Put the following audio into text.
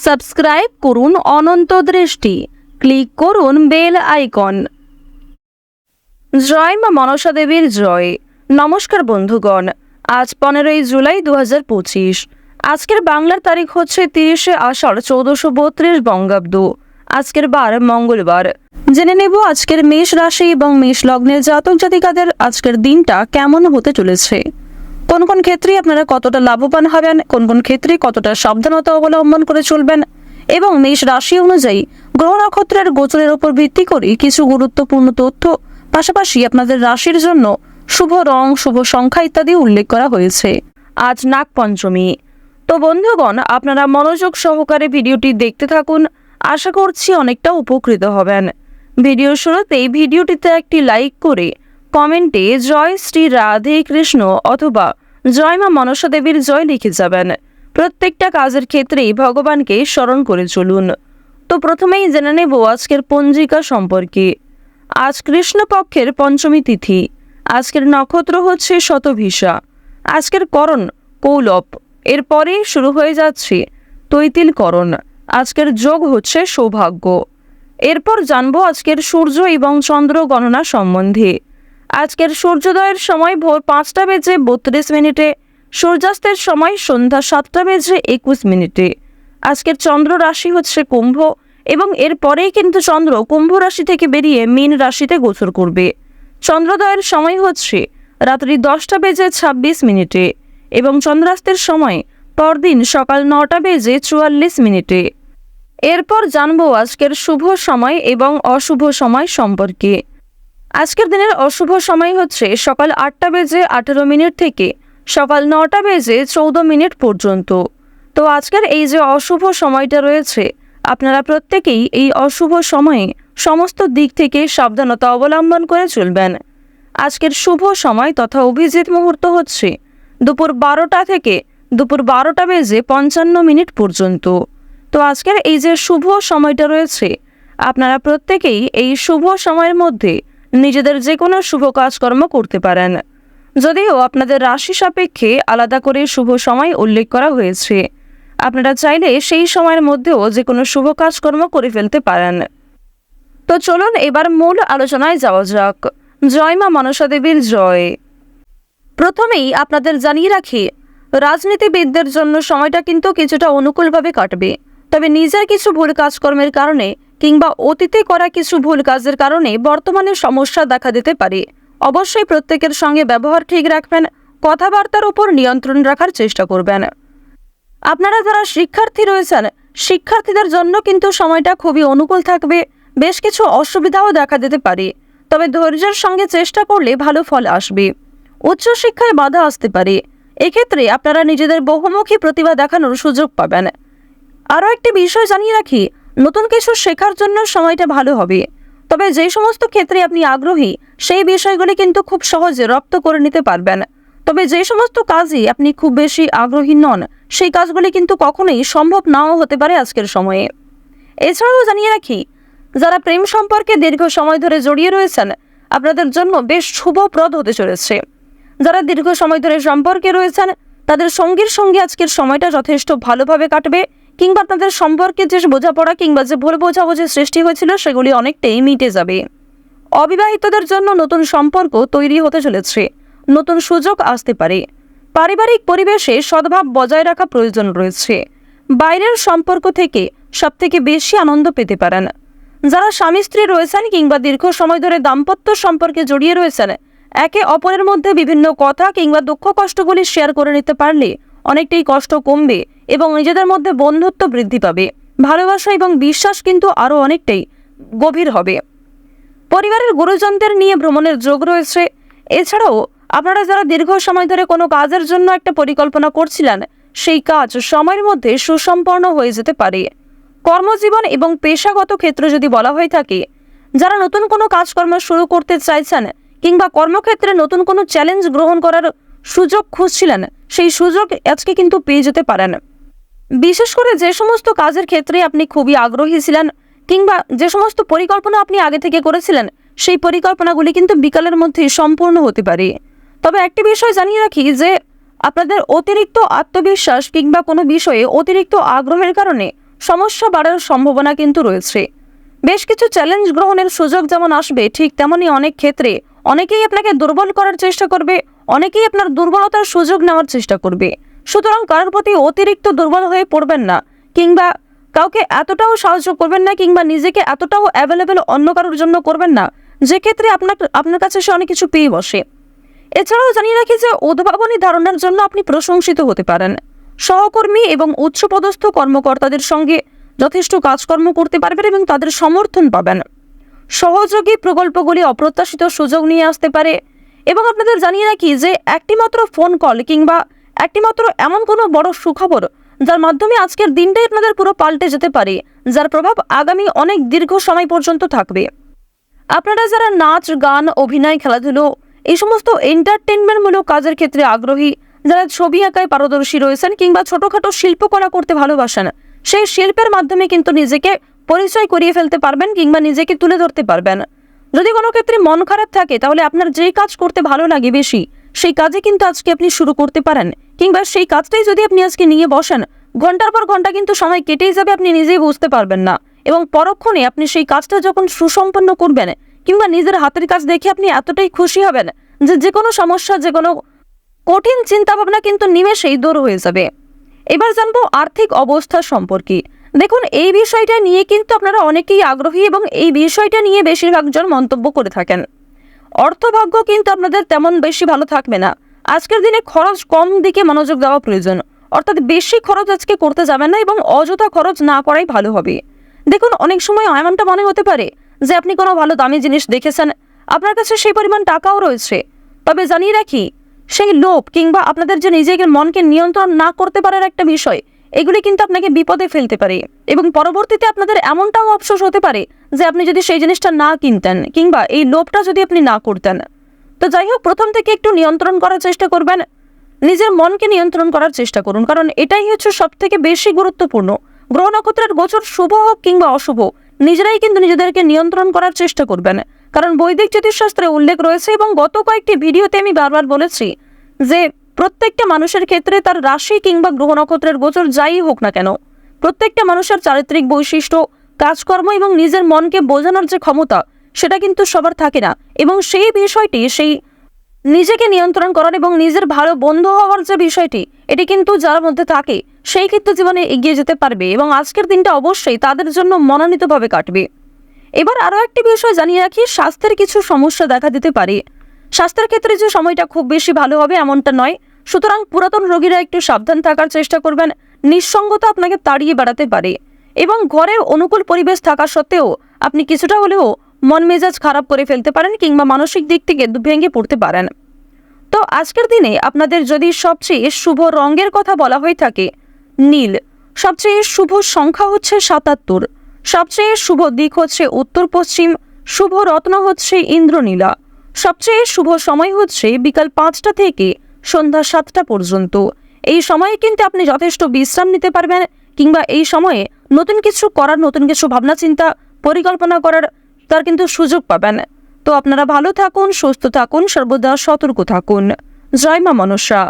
Subscribe করুন অনন্ত দৃষ্টি, click করুন বেল আইকন। জয় মা মনসা দেবীর জয়। নমস্কার বন্ধুগণ, আজ 15ই জুলাই 2025। আজকের বাংলার তারিখ হচ্ছে 30শে আষাঢ় 1432 বঙ্গাব্দ। আজকের বার মঙ্গলবার। জেনে নেব আজকের মেষ রাশি এবং মেষ লগ্নের জাতক জাতিকাদের আজকের দিনটা কেমন হতে চলেছে। কোন কোন ক্ষেত্রে আপনারা কতটা লাভবান হবেন, কোন কোন ক্ষেত্রে কতটা সাবধানতা অবলম্বন করে চলবেন, এবং মেষ রাশি অনুযায়ী গ্রহ নক্ষত্রের গোচরের উপর ভিত্তি করে কিছু গুরুত্বপূর্ণ তথ্য, পাশাপাশি আপনাদের রাশির জন্য শুভ রং, শুভ সংখ্যা ইত্যাদি উল্লেখ করা হয়েছে। আজ নাগ পঞ্চমী। তো বন্ধুগণ, আপনারা মনোযোগ সহকারে ভিডিওটি দেখতে থাকুন, আশা করছি অনেকটা উপকৃত হবেন। ভিডিও শুরুতেই ভিডিওটিতে একটি লাইক করে কমেন্টে জয় শ্রী রাধে কৃষ্ণ অথবা জয় মা মনসা দেবীর জয় লিখে যাবেন। প্রত্যেকটা কাজের ক্ষেত্রেই ভগবানকে স্মরণ করে চলুন। তো প্রথমেই জেনে নেব আজকের পঞ্জিকা সম্পর্কে। আজ কৃষ্ণপক্ষের পঞ্চমী তিথি। আজকের নক্ষত্র হচ্ছে শতভিষা। আজকের করণ কৌলব। এরপরে শুরু হয়ে যাচ্ছে তৈতিল করণ। আজকের যোগ হচ্ছে সৌভাগ্য। এরপর জানবো আজকের সূর্য এবং চন্দ্র গণনা সম্বন্ধে। আজকের সূর্যোদয়ের সময় ভোর 5টা বেজে 32 মিনিটে, সূর্যাস্তের সময় সন্ধ্যা 7টা বেজে 21 মিনিটে। আজকের চন্দ্র রাশি হচ্ছে কুম্ভ, এবং এরপরেই কিন্তু চন্দ্র কুম্ভ রাশি থেকে বেরিয়ে মীন রাশিতে গোচর করবে। চন্দ্রোদয়ের সময় হচ্ছে রাত্রি 10টা বেজে 26 মিনিটে, এবং চন্দ্রাস্তের সময় পরদিন সকাল 9টা বেজে 44 মিনিটে। এরপর জানবো আজকের শুভ সময় এবং অশুভ সময় সম্পর্কে। আজকের দিনের অশুভ সময় হচ্ছে সকাল 8টা বেজে 18 মিনিট থেকে সকাল 9টা বেজে 14 মিনিট পর্যন্ত। তো আজকের এই যে অশুভ সময়টা রয়েছে, আপনারা প্রত্যেকেই এই অশুভ সময়ে সমস্ত দিক থেকে সাবধানতা অবলম্বন করে চলবেন। আজকের শুভ সময় তথা অভিজিৎ মুহূর্ত হচ্ছে দুপুর 12টা থেকে দুপুর 12টা বেজে 55 মিনিট পর্যন্ত। তো আজকের এই যে শুভ সময়টা রয়েছে, আপনারা প্রত্যেকেই এই শুভ সময়ের মধ্যে নিজেদের যে কোনো শুভ কাজকর্ম করতে পারেন। যদিও আপনাদের রাশি সাপেক্ষে আলাদা করে শুভ সময় উল্লেখ করা হয়েছে, আপনারা চাইলে সেই সময়ের মধ্যেও যে কোনো শুভ কাজকর্ম করে ফেলতে পারেন। তো চলুন এবার মূল আলোচনায় যাওয়া যাক। জয় মা মনসা দেবীর জয়। প্রথমেই আপনাদের জানিয়ে রাখি, রাজনীতিবিদদের জন্য সময়টা কিন্তু কিছুটা অনুকূলভাবে কাটবে। তবে নিজের কিছু ভুল কাজকর্মের কারণে কিংবা অতীতে করা কিছু ভুল কাজের কারণে বর্তমানে সমস্যা দেখা দিতে পারে। অবশ্যই প্রত্যেকের সঙ্গে ব্যবহার ঠিক রাখবেন, কথাবার্তার উপর নিয়ন্ত্রণ রাখার চেষ্টা করবেন। আপনারা যারা শিক্ষার্থী রয়েছেন, শিক্ষার্থীদের জন্য কিন্তু সময়টা খুবই অনুকূল থাকবে। বেশ কিছু অসুবিধাও দেখা দিতে পারে, তবে ধৈর্যের সঙ্গে চেষ্টা করলে ভালো ফল আসবে। উচ্চশিক্ষায় বাধা আসতে পারে, এক্ষেত্রে আপনারা নিজেদের বহুমুখী প্রতিভা দেখানোর সুযোগ পাবেন। আরও একটি বিষয় জানিয়ে রাখি, নতুন কিছু শেখার জন্য সময়টা ভালো হবে। তবে যে সমস্ত ক্ষেত্রে আপনি আগ্রহী, সেই বিষয়গুলি কিন্তু খুব সহজে রপ্ত করে নিতে পারবেন। তবে যে সমস্ত কাজে আপনি খুব বেশি আগ্রহী নন, সেই কাজগুলি কিন্তু কখনোই সম্ভব নাও হতে পারে আজকের সময়ে। এছাড়াও জানিয়ে রাখি, যারা প্রেম সম্পর্কে দীর্ঘ সময় ধরে জড়িয়ে রয়েছেন, আপনাদের জন্য বেশ শুভপ্রদ হতে চলেছে। যারা দীর্ঘ সময় ধরে সম্পর্কে রয়েছেন, তাদের সঙ্গীর সঙ্গে আজকের সময়টা যথেষ্ট ভালোভাবে কাটবে, কিংবা আপনাদের সম্পর্কে যে বোঝাপড়া কিংবা যে ভুল বোঝাবুঝির সৃষ্টি হয়েছিল সেগুলি অনেকটাই মিটে যাবে। অবিবাহিতদের জন্য নতুন সম্পর্ক তৈরি হতে চলেছে, নতুন সুযোগ আসতে পারে। পারিবারিক পরিবেশে সদ্ভাব বজায় রাখা প্রয়োজন রয়েছে। বাইরের সম্পর্ক থেকে সবথেকে বেশি আনন্দ পেতে পারেন। যারা স্বামী স্ত্রী রয়েছেন কিংবা দীর্ঘ সময় ধরে দাম্পত্য সম্পর্কে জড়িয়ে রয়েছেন, একে অপরের মধ্যে বিভিন্ন কথা কিংবা দুঃখ কষ্টগুলি শেয়ার করে নিতে পারলে অনেকটাই কষ্ট কমবে এবং নিজেদের মধ্যে বন্ধুত্ব বৃদ্ধি পাবে। ভালোবাসা এবং বিশ্বাস কিন্তু আরও অনেকটাই গভীর হবে। পরিবারের গুরুজনদের নিয়ে ভ্রমণের যোগ রয়েছে। এছাড়াও আপনারা যারা দীর্ঘ সময় ধরে কোনো কাজের জন্য একটা পরিকল্পনা করছিলেন, সেই কাজ সময়ের মধ্যে সুসম্পন্ন হয়ে যেতে পারে। কর্মজীবন এবং পেশাগত ক্ষেত্রে যদি বলা হয়ে থাকে, যারা নতুন কোনো কাজকর্ম শুরু করতে চাইছেন কিংবা কর্মক্ষেত্রে নতুন কোনো চ্যালেঞ্জ গ্রহণ করার সুযোগ খুঁজছিলেন, সেই সুযোগ আজকে কিন্তু পেয়ে যেতে পারেন। বিশেষ করে যে সমস্ত কাজের ক্ষেত্রে আপনি খুবই আগ্রহী ছিলেন কিংবা যে সমস্ত পরিকল্পনা আপনি আগে থেকে করেছিলেন, সেই পরিকল্পনাগুলি কিন্তু বিকালের মধ্যে সম্পূর্ণ হতে পারে। তবে একটি বিষয় জানিয়ে রাখি যে আপনাদের অতিরিক্ত আত্মবিশ্বাস কিংবা কোনো বিষয়ে অতিরিক্ত আগ্রহের কারণে সমস্যা বাড়ার সম্ভাবনা কিন্তু রয়েছে। বেশ কিছু চ্যালেঞ্জ গ্রহণের সুযোগ যেমন আসবে, ঠিক তেমনই অনেক ক্ষেত্রে অনেকেই আপনাকে দুর্বল করার চেষ্টা করবে, অনেকেই আপনার দুর্বলতার সুযোগ নেওয়ার চেষ্টা করবে। সুতরাং কারোর প্রতি অতিরিক্ত দুর্বল হয়ে পড়বেন না, কিংবা কাউকে এতটাও সাহায্য করবেন না, কিংবা নিজেকে এতটাও অ্যাভেলেবেল অন্য কারোর জন্য করবেন না যে ক্ষেত্রে আপনার কাছে সে অনেক কিছু পেয়ে বসে। এছাড়াও জানিয়ে রাখি যে উদ্ভাবনী ধারণার জন্য আপনি প্রশংসিত হতে পারেন। সহকর্মী এবং উচ্চপদস্থ কর্মকর্তাদের সঙ্গে যথেষ্ট কাজকর্ম করতে পারবেন এবং তাদের সমর্থন পাবেন। সহযোগী প্রকল্পগুলি অপ্রত্যাশিত সুযোগ নিয়ে আসতে পারে। এবং আপনাদের জানিয়ে রাখি যে একটিমাত্র ফোন কল কিংবা একটিমাত্র এমন কোনো বড় সুখবর যার মাধ্যমে আজকের দিনটাই আপনাদের পুরো পাল্টে যেতে পারে, যার প্রভাব আগামী অনেক দীর্ঘ সময় পর্যন্ত থাকবে। আপনারা যারা নাচ, গান, অভিনয়, খেলাধুলো এই সমস্ত এন্টারটেনমেন্টমূলক কাজের ক্ষেত্রে আগ্রহী, যারা ছবি আঁকায় পারদর্শী রয়েছেন কিংবা ছোটখাটো শিল্পকলা করতে ভালোবাসেন, সেই শিল্পের মাধ্যমে কিন্তু নিজেকে পরিচয় করিয়ে ফেলতে পারবেন কিংবা নিজেকে তুলে ধরতে পারবেন। যদি কোনো ক্ষেত্রে মন খারাপ থাকে তাহলে আপনার যেই কাজ করতে ভালো লাগে বেশি, সেই কাজে কিন্তু আজকে আপনি শুরু করতে পারেন, কিংবা সেই কাজটাই যদি আপনি আজকে নিয়ে বসেন, ঘন্টার পর ঘন্টা কিন্তু সময় কেটেই যাবে, আপনি নিজেই বুঝতে পারবেন না। এবং পরক্ষণে আপনি সেই কাজটা যখন সুসম্পন্ন করবেন কিংবা নিজের হাতের কাজ দেখে আপনি এতটাই খুশি হবেন যে কোনো সমস্যা, যে কোনো কঠিন চিন্তা ভাবনা কিন্তু নিমেষেই দূর হয়ে যাবে। এবার জানবো আর্থিক অবস্থা সম্পর্কে। দেখুন, এই বিষয়টা নিয়ে কিন্তু আপনারা অনেকেই আগ্রহী এবং এই বিষয়টা নিয়ে বেশিরভাগ জন মন্তব্য করে থাকেন। অর্থভাগ্য কিন্তু আপনাদের তেমন বেশি ভালো থাকবে না। আজকের দিনে খরচ কম দিকে মনোযোগ দেওয়া প্রয়োজন, অর্থাৎ বেশি খরচ আজকে করতে যাবেন না এবং অযথা খরচ না করাই ভালো হবে। দেখুন, অনেক সময় এমনটা মনে হতে পারে যে আপনি কোনো ভালো দামি জিনিস দেখেছেন, আপনার কাছে সেই পরিমাণ টাকাও রয়েছে, তবে জানিয়ে রাখি সেই লোভ কিংবা আপনাদের যে নিজেকে মনকে নিয়ন্ত্রণ না করতে পারার একটা বিষয়, এগুলি কিন্তু আপনাকে বিপদে ফেলতে পারে এবং পরবর্তীতে আপনাদের এমনটাও আফসোস হতে পারে যে আপনি যদি সেই জিনিসটা না কিনতেন কিংবা এই লোভটা যদি আপনি না করতেন। তো যাই হোক, প্রথম থেকে একটু নিয়ন্ত্রণ করার চেষ্টা করবেন, নিজের মনকে নিয়ন্ত্রণ করার চেষ্টা করুন, কারণ এটাই হচ্ছে সব থেকে বেশি গুরুত্বপূর্ণ। গ্রহ নক্ষত্রের গোচর শুভ হোক কিংবা অশুভ, নিজেরাই কিন্তু নিজেদেরকে নিয়ন্ত্রণ করার চেষ্টা করবেন, কারণ বৈদিক জ্যোতিষশাস্ত্রে উল্লেখ রয়েছে এবং গত কয়েকটি ভিডিওতে আমি বারবার বলেছি যে প্রত্যেকটা মানুষের ক্ষেত্রে তার রাশি কিংবা গ্রহ নক্ষত্রের গোচর যাই হোক না কেন, প্রত্যেকটা মানুষের চারিত্রিক বৈশিষ্ট্য, কাজকর্ম এবং নিজের মনকে বোঝানোর যে ক্ষমতা, সেটা কিন্তু সবার থাকে না। এবং সেই বিষয়টি, সেই নিজেকে নিয়ন্ত্রণ করার এবং নিজের ভালো বন্ধু হওয়ার যে বিষয়টি, এটি কিন্তু যার মধ্যে থাকে সেই ক্ষেত্রে জীবনে এগিয়ে যেতে পারবে এবং আজকের দিনটা অবশ্যই তাদের জন্য মনোনীতভাবে কাটবে। এবার আরও একটি বিষয় জানিয়ে রাখি, স্বাস্থ্যের কিছু সমস্যা দেখা দিতে পারে। স্বাস্থ্যের ক্ষেত্রে যে সময়টা খুব বেশি ভালো হবে এমনটা নয়, সুতরাং পুরাতন রোগীরা একটু সাবধান থাকার চেষ্টা করবেন। নিঃসঙ্গতা আপনাকে তাড়িয়ে বেড়াতে পারে এবং ঘরে অনুকূল পরিবেশ থাকা সত্ত্বেও আপনি কিছুটা হলেও মন মেজাজ খারাপ করে ফেলতে পারেন কিংবা মানসিক দিক থেকে ভেঙে পড়তে পারেন। তো আজকের দিনে আপনাদের যদি সবচেয়ে শুভ রঙের কথা বলা হয়ে থাকে নীল, সবচেয়ে শুভ সংখ্যা হচ্ছে 77, সবচেয়ে শুভ দিক হচ্ছে উত্তর পশ্চিম, শুভ রত্ন হচ্ছে ইন্দ্রনীলা, সবচেয়ে শুভ সময় হচ্ছে বিকাল 5টা থেকে সন্ধ্যা 7টা পর্যন্ত। এই সময়ে কিন্তু আপনি যথেষ্ট বিশ্রাম নিতে পারবেন কিংবা এই সময়ে নতুন কিছু করার, নতুন কিছু ভাবনা চিন্তা পরিকল্পনা করার তার কিন্তু সুযোগ পাবেন। তো আপনারা ভালো থাকুন, সুস্থ থাকুন, সর্বদা সতর্ক থাকুন। জয় মা মনসা।